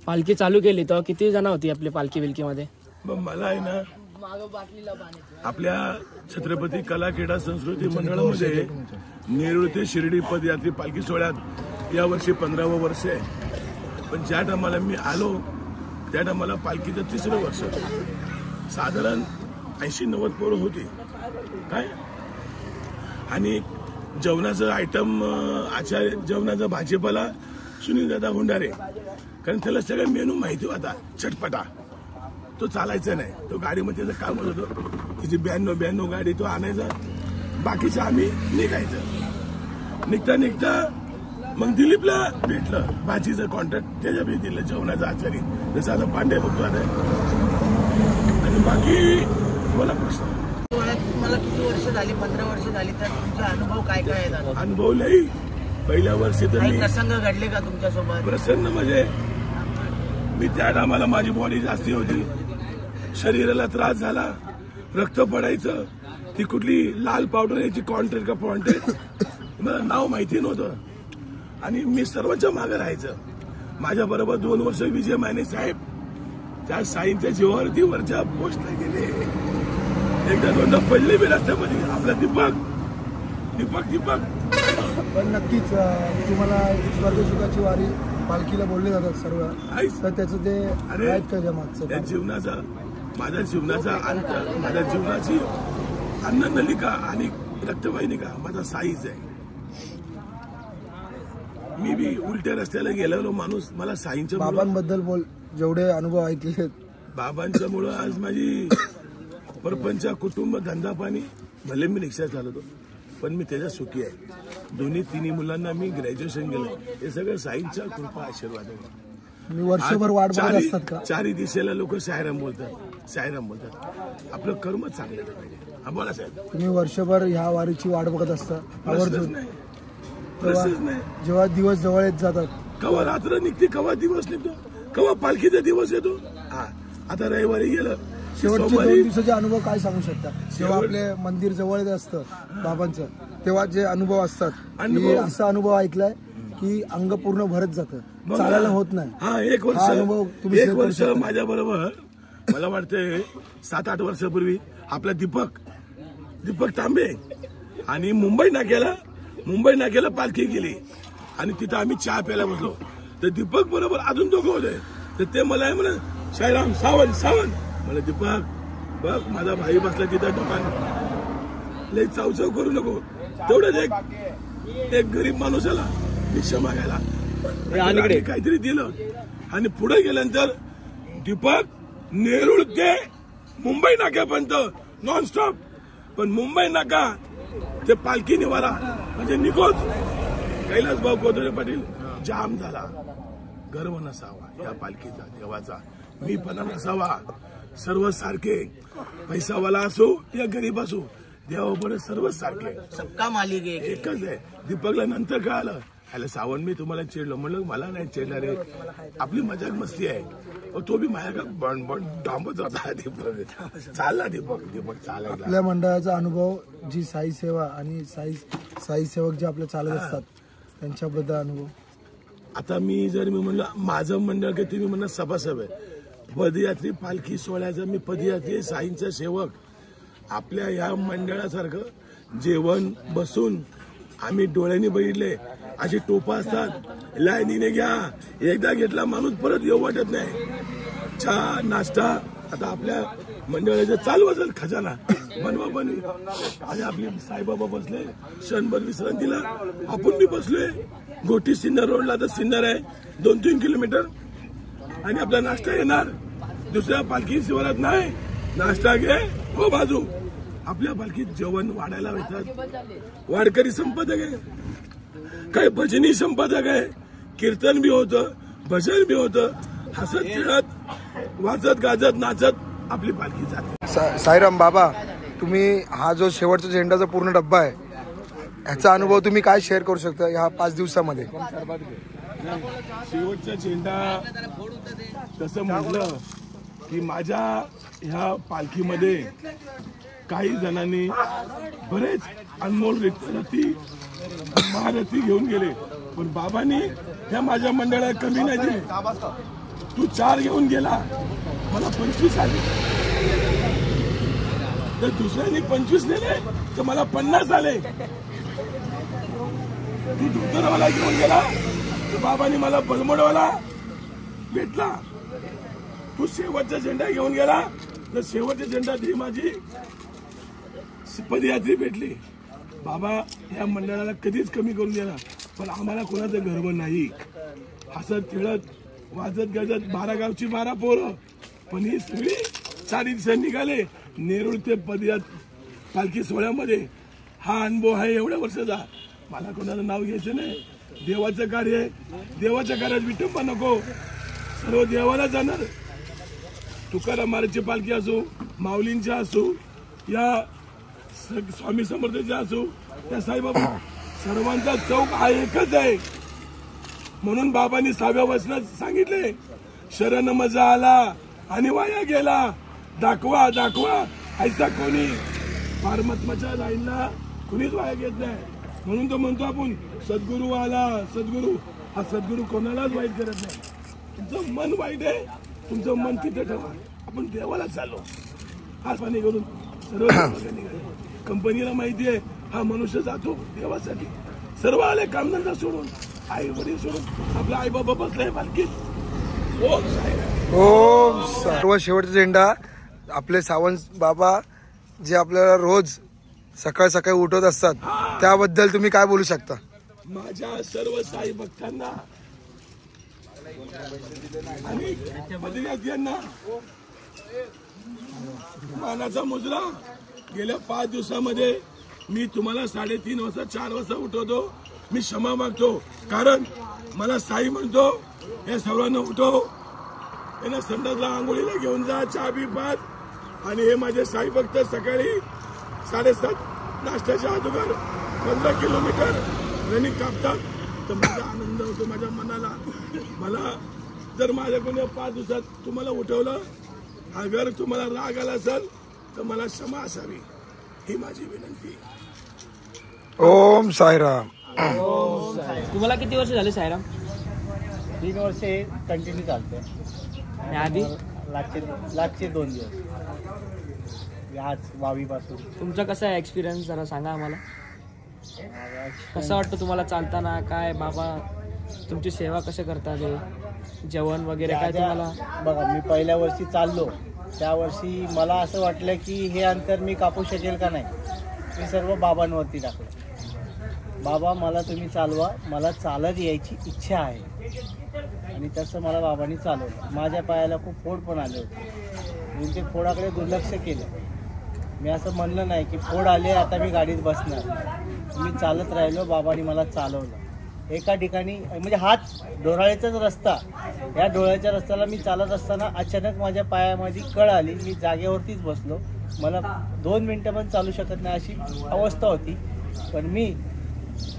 पालखी चालू केली तर किती जण होती आपली पालखी बिलकीमध्ये? मला आहे ना आपल्या छत्रपती कला क्रीडा संस्कृती मंडळामध्ये नेरूळ ते शिर्डी पदयात्री पालखी सोहळ्यात यावर्षी 15वं वर्ष आहे. पण ज्या टायमाला मी आलो त्या टायमाला पालखीचं 3रं वर्ष. साधारण 80-90 पोरं होती काय. आणि जेवणाचं आयटम आचार्य जेवणाचा भाजीपाला सुनील दादा हुंडारे, कारण त्याला सगळं मेनू माहिती होता चटपटा. तो चालायचा नाही, तो गाडीमध्ये त्याचं काम होत होतं. तिची 92 गाडी तो आणायचा, बाकीचं आम्ही निघायचं. निघता मग दिलीपला भेटलं भाजीचं कॉन्ट्रॅक्ट, त्याच्या बी दिलं जेवणाचं आचारी, जसं आता पांडे बघतो आता. आणि बाकी बोला प्रश्न. तुम्हाला किती वर्ष झाली? 15 वर्ष झाली. तर तुमचा अनुभव काय काय आहे? अनुभव लई. पहिल्या वर्षी तर प्रसंग घडले का तुमच्यासोबत? प्रसन्न म्हणजे मी त्या टायमाला माझी बॉडी जास्ती होती, शरीराला त्रास झाला, रक्त पडायचं. ती कुठली लाल पावडर याची कॉन्ट्रॅक्ट का कॉन्ट्रॅक्ट मला नाव माहिती नव्हतं. आणि मी सर्वांच्या मागे राहायचं. माझ्या बरोबर 2 वर्ष विजय माने साहेब त्या साईंच्या जीवावरती वरच्या पोस्टला गेले. एकदा 2दा पडले बी रस्त्यामध्ये. आपला दीपक पण नक्कीच तुम्हाला स्वर्गसुखाची वारी पालखीला बोलले जातात सर्व, तर त्याचं ते आहेत का जमातचं? त्या जीवनाचा, माझ्या जीवनाचा अंत, माझ्या जीवनाची अन्ननलिका आणि रक्तवाहिनिका माझा साईच आहे. मी बी उलट्या रस्त्याला गेलेलो माणूस. मला साईंच्या बाबांबद्दल बोल, जेवढे अनुभव ऐकले बाबांच्या मुळे आज माझी परपंच, कुटुंब, धंदा पाणी. भले मी रिक्षा चालवतो पण मी त्याच्या सुखी आहे. 2-3 मुलांना मी ग्रॅज्युएशन केलं, हे सगळं साईंच्या कृपा आशीर्वाद आहे. मी वर्षभर वाट बघत असतात का? 4 दिशेला लोक सायराम बोलतात. आपलं कर्म चांगलं पाहिजे. हा बोला साहेब. तुम्ही वर्षभर ह्या वारीची वाट बघत असता आवर्जून? नाही. जेव्हा दिवस जवळ येत जातात, कवा रात्र निघते, कवा दिवस निघतो, कवा पालखीचा दिवस येतो. हा आता रविवारी गेलं. शेवटचे 2 दिवसाचे अनुभव काय सांगू शकता? जेव्हा आपले मंदिर जवळ असतं बाबांचं, तेव्हा जे अनुभव असतात, असा अनुभव ऐकलाय की अंग पूर्ण भरत जातं, चालायला होत नाही. हा, एक वर्ष माझ्या बरोबर मला वाटतंय 7-8 वर्षापूर्वी आपला दीपक तांबे आणि मुंबई नाक्याला पालखी गेली आणि तिथं आम्ही चहा प्यायला बसलो. तर दीपक बरोबर अजून 2 होते. तर ते मला म्हणे शायराम सावंत. मला दीपक बघ माझा भाई बसला तिथं दुकान, लई चावचाव करू नको. तेवढंच एक गरीब माणूस आला भिक्षा मागायला, काहीतरी दिलं. आणि पुढे गेल्यानंतर दीपक नेरूळ ते मुंबई नाक्यापर्यंत नॉनस्टॉप. पण मुंबई नाका ते पालखी निवारा म्हणजे निघोच कैलास भाऊ कोथरे पाटील जाम झाला. गर्व नसावा या पालखीचा, देवाचा मीपणा नसावा. सर्व सारखे, पैसावाला असो या गरीब असो, देवापुढे सर्वच सारखे. सबका मालिक एकच आहे. दीपकला नंतर कळालं, ह्याला सावंत मी तुम्हाला चिडलो. म्हणलं मला नाही चिडला रे, आपली मजाक मस्ती आहे. तो बी माझ्या डांबत होता. दीपक चालला, दीपक चालला. आपल्या मंडळाचा अनुभव, जी साई सेवा आणि साई सेवक जे आपले चालत असतात त्यांच्याबद्दल अनुभव. आता मी म्हणलं माझं मंडळ की तुम्ही म्हणलं सभासभ आहे. पदयात्री पालखी सोहळ्याचा मी पदयात्री साईंचा सेवक. आपल्या या मंडळासारखं जेवण बसून आम्ही डोळ्यांनी बघितले. अशी टोपा असतात, लाईनीने घ्या, एकदा घेतला माणूस परत येऊ वाटत नाही. चहा नाश्ता आता आपल्या मंडळाचं चालू असेल खजाना बनवी. आणि आपले साईबाबा बसले क्षणभर विश्रांतीला, आपण बी बसलोय. गोटी सिन्नर रोडला, तर सिन्नर आहे 2-3 किलोमीटर. आणि आपला नाश्ता येणार दुसऱ्या पालखी शिवारात नाही. नाश्ता घे हो बाजू. आपल्या पालखीत जेवण वाढायला येतात. वाडकरी संपदक आहे, काही भजनी संपादक आहे. कीर्तन बी होतं, भजन बी होतं. हसत खेळत वाजत गाजत नाचत आपली पालखी जाते. साईराम बाबा, तुम्ही हा जो शेवटचा झेंडाचा पूर्ण डब्बा आहे, ह्याचा अनुभव तुम्ही काय शेअर करू शकता ह्या 5 दिवसामध्ये? शेवटचा झेंडा तसं म्हटलं की माझ्या ह्या पालखीमध्ये काही जणांनी बरेच अनमोल महारथी घेऊन गेले, पण बाबांनी ह्या माझ्या मंडळाला कमी नाही दिले. तू 4 घेऊन गेला, मला 25 आले. तर दुसऱ्यांनी 25 नेले तर मला 50 आले. तू धोतरवाला घेऊन गेला तर बाबांनी मला बलमोडवाला भेटला. तू शेवटचा झेंडा घेऊन गेला तर शेवटचा झेंडा ती माझी पदयात्री भेटली. बाबा या मंडळाला कधीच कमी करून गेला, पण आम्हाला कोणाचं गर्व नाही. हसत खेळत वाजत गाजत 12 गावची 12 पोरं, पण ही सगळी 4 दिवसांनी निघाले नेरूळ ते पालखी सोहळ्यामध्ये. हा अनुभव आहे एवढ्या वर्षाचा. मला कोणाचं नाव घ्यायचं नाही. देवाचं कार्य आहे, देवाच्या कार्यात विटंबा नको. सर्व देवाला जाणार. तुकाराम महाराजची पालखी असो, माऊलींच्या असो, या स्वामी समर्थांच्या असो, त्या साईबाबा सर्वांचा चौक हा एकच आहे. म्हणून बाबांनी 6व्या वचनात सांगितले, शरण मजा आला आणि वाया गेला, दाखवा दाखवा ऐसा कोणी. परमात्माच्या लाईनला कुणीच वाया घेत नाही. म्हणून तो म्हणतो आपण सद्गुरू आला. सद्गुरू हा सद्गुरू कोणालाच वाईट करत नाही. तुमचं मन वाईट आहे, तुमचं मन तिथे ठेवा. आपण देवाला चाललो आज पाणी करून सर्व कंपनीला माहिती आहे हा मनुष्य जातो देवासाठी. सर्व आले कामधंदा सोडून, आई वडील सोडून, आपला आई बाबा बसलाय पालखीत. ओम. सर्व शेवटचा झेंडा आपले सावंत बाबा जे आपल्याला रोज सकाळ सकाळी उठवत असतात, त्याबद्दल तुम्ही काय बोलू शकता? माझ्या सर्व साई भक्तांना आणि पदयात्र्यांना मानाचा मुजरा. गेल्या 5 दिवसामध्ये मी तुम्हाला 3:30 वाजता 4 वाजता उठवतो. मी क्षमा मागतो, कारण मला साई म्हणतो या सर्वांना उठव, यांना संडासला आंघोळीला घेऊन जा, चहा बी पाच. आणि हे माझे साई भक्त सकाळी 7:30 नाश्त्याच्या अगोदर 15 किलोमीटर रनिंग कापतात. तर माझा आनंद होतो माझ्या मनाला. मला जर माझ्याकडून 5 दिवसात तुम्हाला उठवलं, अगर तुम्हाला राग आला असेल तर मला क्षमा असावी, ही माझी विनंती. ओम साईराम. तुम्हाला किती वर्ष झाले साईराम? 3 वर्षे कंटिन्यू चालतंय. आधी लागचे 2 दिवस आज 22 पासून. तुमचा कसा आहे एक्सपिरियन्स जरा सांगा आम्हाला. कसं वाटतं तुम्हाला चालताना? काय बाबा तुमची सेवा कसं करतात? जेवण वगैरे काय तुम्हाला? बघा, मी पहिल्या वर्षी चाललो त्या वर्षी मला असं वाटलं की हे अंतर मी कापू शकेल का नाही. मी सर्व बाबांवरती टाकलं. बाबा मला तुम्ही चालवा, मला चालत यायची इच्छा आहे. आणि तसं मला बाबांनी चालवलं. माझ्या पायाला खूप फोड पण आले होते. मी ते फोडाकडे दुर्लक्ष केलं. मी असं म्हणलं नाही की फोड आले आता मी गाडीत बसणार. मी चालत राहिलो, बाबांनी मला चालवलं. एका ठिकाणी म्हणजे हाच डोराळ्याचाच रस्ता, या डोळ्याच्या रस्त्याला मी चालत असताना अचानक माझ्या पायामध्ये कळ आली. मी जागेवरतीच बसलो. मला 2 मिनटं पण चालू शकत नाही अशी अवस्था होती. पण मी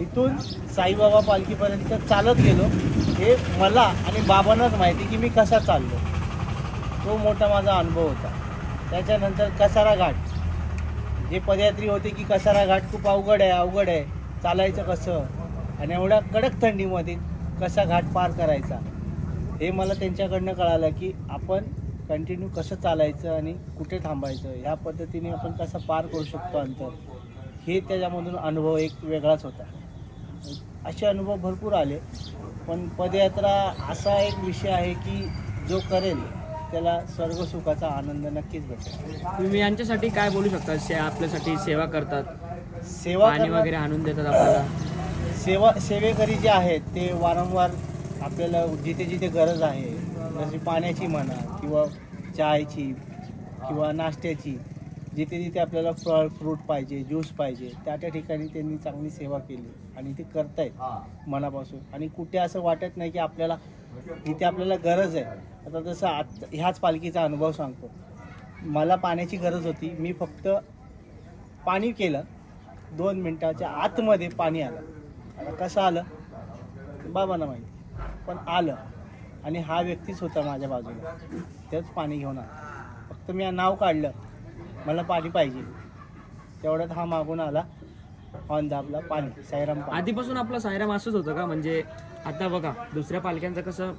इथून साईबाबा पालखीपर्यंत चालत गेलो. हे मला आणि बाबांनाच माहिती की मी कसा चाललो. तो मोठा माझा अनुभव होता. त्याच्यानंतर कसारा घाट, जे पदयात्री होते की कसारा घाट खूप अवघड आहे, चालायचं कसं आणि एवढ्या कडक थंडीमध्ये कसा घाट पार करायचा, हे मला त्यांच्याकडनं कळालं की आपण कंटिन्यू कसं चालायचं आणि कुठे थांबायचं, ह्या पद्धतीने आपण कसं पार करू शकतो अंतर. हे त्याच्यामधून अनुभव एक वेगळाच होता. असे अनुभव भरपूर आले. पण पदयात्रा असा एक विषय आहे की जो करेल त्याला स्वर्गसुखाचा आनंद नक्कीच भेटेल. तुम्ही यांच्यासाठी काय बोलू शकता? आपल्यासाठी सेवा करतात, सेवा पाणी वगैरे आणून देतात आपल्याला. सेवेकरी जे आहेत ते वारंवार आपल्याला जिथे जिथे गरज आहे, जशी पाण्याची म्हणा किंवा चहाची किंवा नाश्त्याची, जिथे जिथे आपल्याला फळ फ्रूट पाहिजे, ज्यूस पाहिजे, त्या ठिकाणी त्यांनी चांगली सेवा केली आणि ते करतायत मनापासून. आणि कुठे असं वाटत नाही की आपल्याला इथे आपल्याला गरज आहे. आता जसं ह्याच पालखीचा अनुभव सांगतो. मला पाण्याची गरज होती. मी फक्त पाणी केलं, 2 मिनटाच्या आतमध्ये पाणी आलं. आता कसं आलं बाबांना माहिती, पण आलं. आणि हा व्यक्तीच होता माझ्या बाजूला, तेच पाणी घेऊन आला. फक्त मी नाव काढलं, मला पाणी पाहिजे, तेवढ्यात हा मागून आला, ऑन दाबला, पाणी. साईराम. आधीपासून आपलं साईराम असंच होतं का? म्हणजे आता बघा दुसऱ्या पालख्यांचं कसं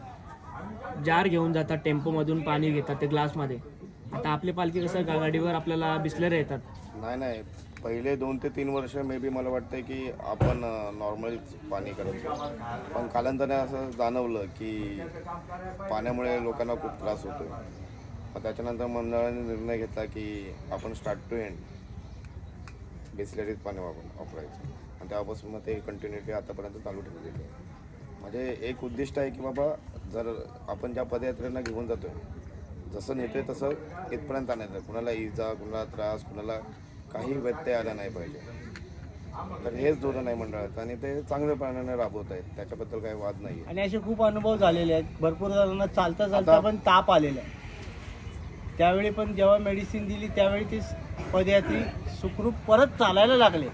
जार घेऊन जातात टेम्पोमधून पाणी घेतात ते ग्लासमध्ये. आता आपली पालखी कसं गाडीवर आपल्याला बिसलेरे येतात. नाही पहिले 2 ते 3 वर्ष मे बी मला वाटतं की आपण नॉर्मलीच पाणी करायचो, पण कालांतराने असं जाणवलं की पाण्यामुळे लोकांना खूप त्रास होतो. मग त्याच्यानंतर मंडळाने निर्णय घेतला की आपण स्टार्ट टू एंड बिसलेरीत पाणी वापरायचं, आणि तेव्हापासून मग ते कंटिन्युटी आतापर्यंत चालू ठेवलेली आहे. म्हणजे एक उद्दिष्ट आहे की बाबा जर आपण ज्या पदयात्रेला घेऊन जातोय, जसं नेतोय तसं इथपर्यंत आणायचं. कुणाला इजा, कुणाला त्रास, कुणाला काही व्यत्यय आला नाही पाहिजे. तर हेच धोरण आहे मंडळात, आणि ते चांगल्यापणाने राबवत आहेत, त्याच्याबद्दल काही वाद नाही. आणि असे खूप अनुभव झालेले आहेत. भरपूर जणांना चालता पण ताप आलेला आहे. त्यावेळी पण जेव्हा मेडिसिन दिली त्यावेळी ती पदयात्री सुखरूप परत चालायला लागले.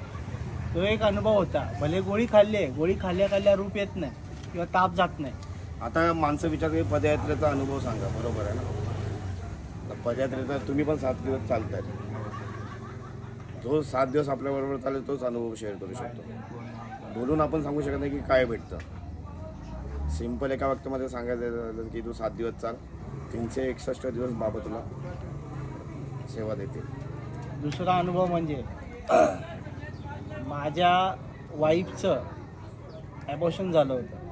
तो एक अनुभव होता. भले गोळी खाल्ल्या रूप येत नाही किंवा ताप जात नाही. आता माणसं विचारते पदयात्रेचा अनुभव सांगा, बरोबर आहे ना. पदयात्रेचा तुम्ही पण 7 दिवस चालताय, जो 7 दिवस आपल्याबरोबर चालेल तोच अनुभव शेअर करू शकतो. बोलून आपण सांगू शकत नाही की काय भेटतं. सिंपल एका वाक्यामध्ये सांगायचं झालं की तू 7 दिवस चाल, 361 दिवस बाबा तुला सेवा देते. दुसरा अनुभव म्हणजे माझ्या वाईफचं ॲबॉर्शन झालं होतं.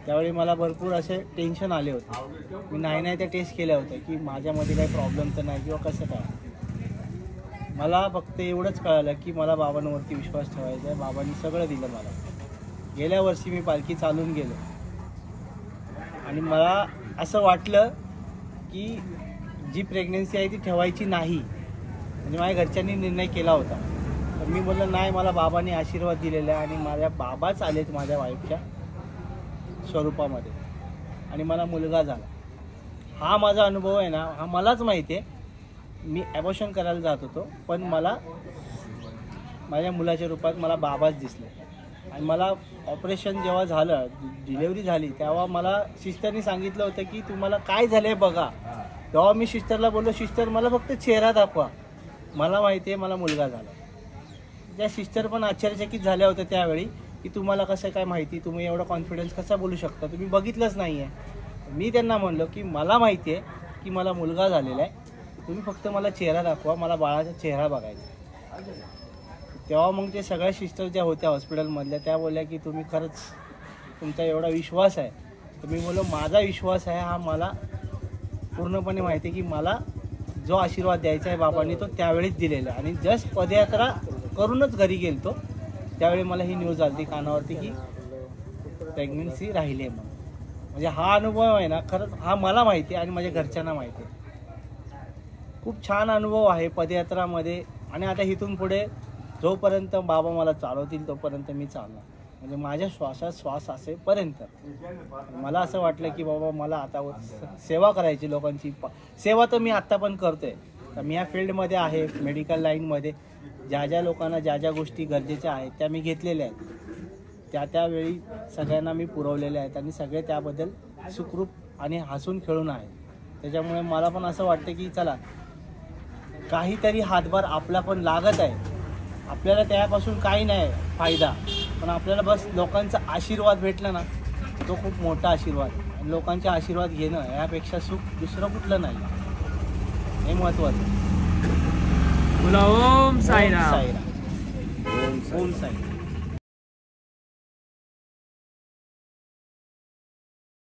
त्यावेळी मला भरपूर असे टेन्शन आले होते. मी नाही त्या टेस्ट केल्या होत्या की माझ्यामध्ये काही प्रॉब्लेम तर नाही किंवा कसं काय. मला फक्त एवढंच कळालं की मला बाबांवरती विश्वास ठेवायचा आहे. बाबांनी सगळं दिलं मला. गेल्या वर्षी मी पालखी चालून गेलो आणि मला असं वाटलं की जी प्रेग्नन्सी आहे ती ठेवायची नाही. म्हणजे माझ्या घरच्यांनी निर्णय केला होता. तर मी बोललो नाही, मला बाबांनी आशीर्वाद दिलेला आहे आणि माझ्या बाबाच आलेत माझ्या वाईफच्या स्वरूपामध्ये आणि मला मुलगा झाला. हा माझा अनुभव आहे ना, हा मलाच माहिती आहे. मी ॲबॉर्शन करायला जात होतो, पण मला माझ्या मुलाच्या रूपात मला बाबाच दिसले. आणि मला ऑपरेशन जेव्हा झालं, डिलेवरी झाली, तेव्हा मला सिस्टरनी सांगितलं होतं की तुम्हाला काय झालं आहे बघा. तेव्हा मी सिस्टरला बोललो, सिस्टर मला फक्त चेहरा दाखवा, मला माहिती आहे मला मुलगा झाला. त्या सिस्टर पण आश्चर्यचकित झाल्या होत्या त्यावेळी की तुम्हाला कसं काय माहिती, तुम्ही एवढा कॉन्फिडन्स कसा बोलू शकता, तुम्ही बघितलंच नाही आहे. मी त्यांना म्हणलो की मला माहिती आहे की मला मुलगा झालेला आहे, तुम्ही फक्त मला चेहरा दाखवा, मला बाळाचा चेहरा बघायचा. तेव्हा मग ते सगळ्या सिस्टर ज्या होत्या हॉस्पिटलमधल्या त्या बोलल्या की तुम्ही खरंच तुमचा एवढा विश्वास आहे. तर मी बोललो माझा विश्वास आहे हा मला पूर्णपणे माहिती आहे की मला जो आशीर्वाद द्यायचा आहे बाबांनी तो त्यावेळीच दिलेला. आणि जस्ट पदयात्रा करूनच घरी गेलतो त्यावेळी मला ही न्यूज आली कानावरती की प्रेग्नन्सी राहिली आहे. म्हणजे हा अनुभव आहे ना, खरंच हा मला माहिती आहे आणि माझ्या घरच्यांना माहिती आहे. खूप छान अनुभव आहे पदयात्रामध्ये. आणि आता इथून पुढे जोपर्यंत बाबा मला चालवतील तोपर्यंत मी चालणार. म्हणजे माझ्या श्वासात श्वास असेपर्यंत मला असं वाटलं की बाबा मला आता सेवा करायची, लोकांची सेवा तर मी आत्ता पण करतोय. तर मी या फील्डमध्ये आहे, मेडिकल लाईनमध्ये. ज्या ज्या लोकांना ज्या ज्या गोष्टी गरजेच्या आहेत त्या मी घेतलेल्या आहेत. त्यावेळी सगळ्यांना मी पुरवलेल्या आहेत आणि सगळे त्याबद्दल सुखरूप आणि हसून खेळून आहेत. त्याच्यामुळे मला पण असं वाटतं की चला काहीतरी हातभार आपला पण लागत आहे. आपल्याला त्यापासून काही नाही फायदा, पण आपल्याला बस लोकांचा आशीर्वाद भेटला ना तो खूप मोठा आशीर्वाद. आणि लोकांचे आशीर्वाद घेणं यापेक्षा सुख दुसरं कुठलं नाही, हे महत्त्वाचं. बोला ओम साईराम. ओम साईराम.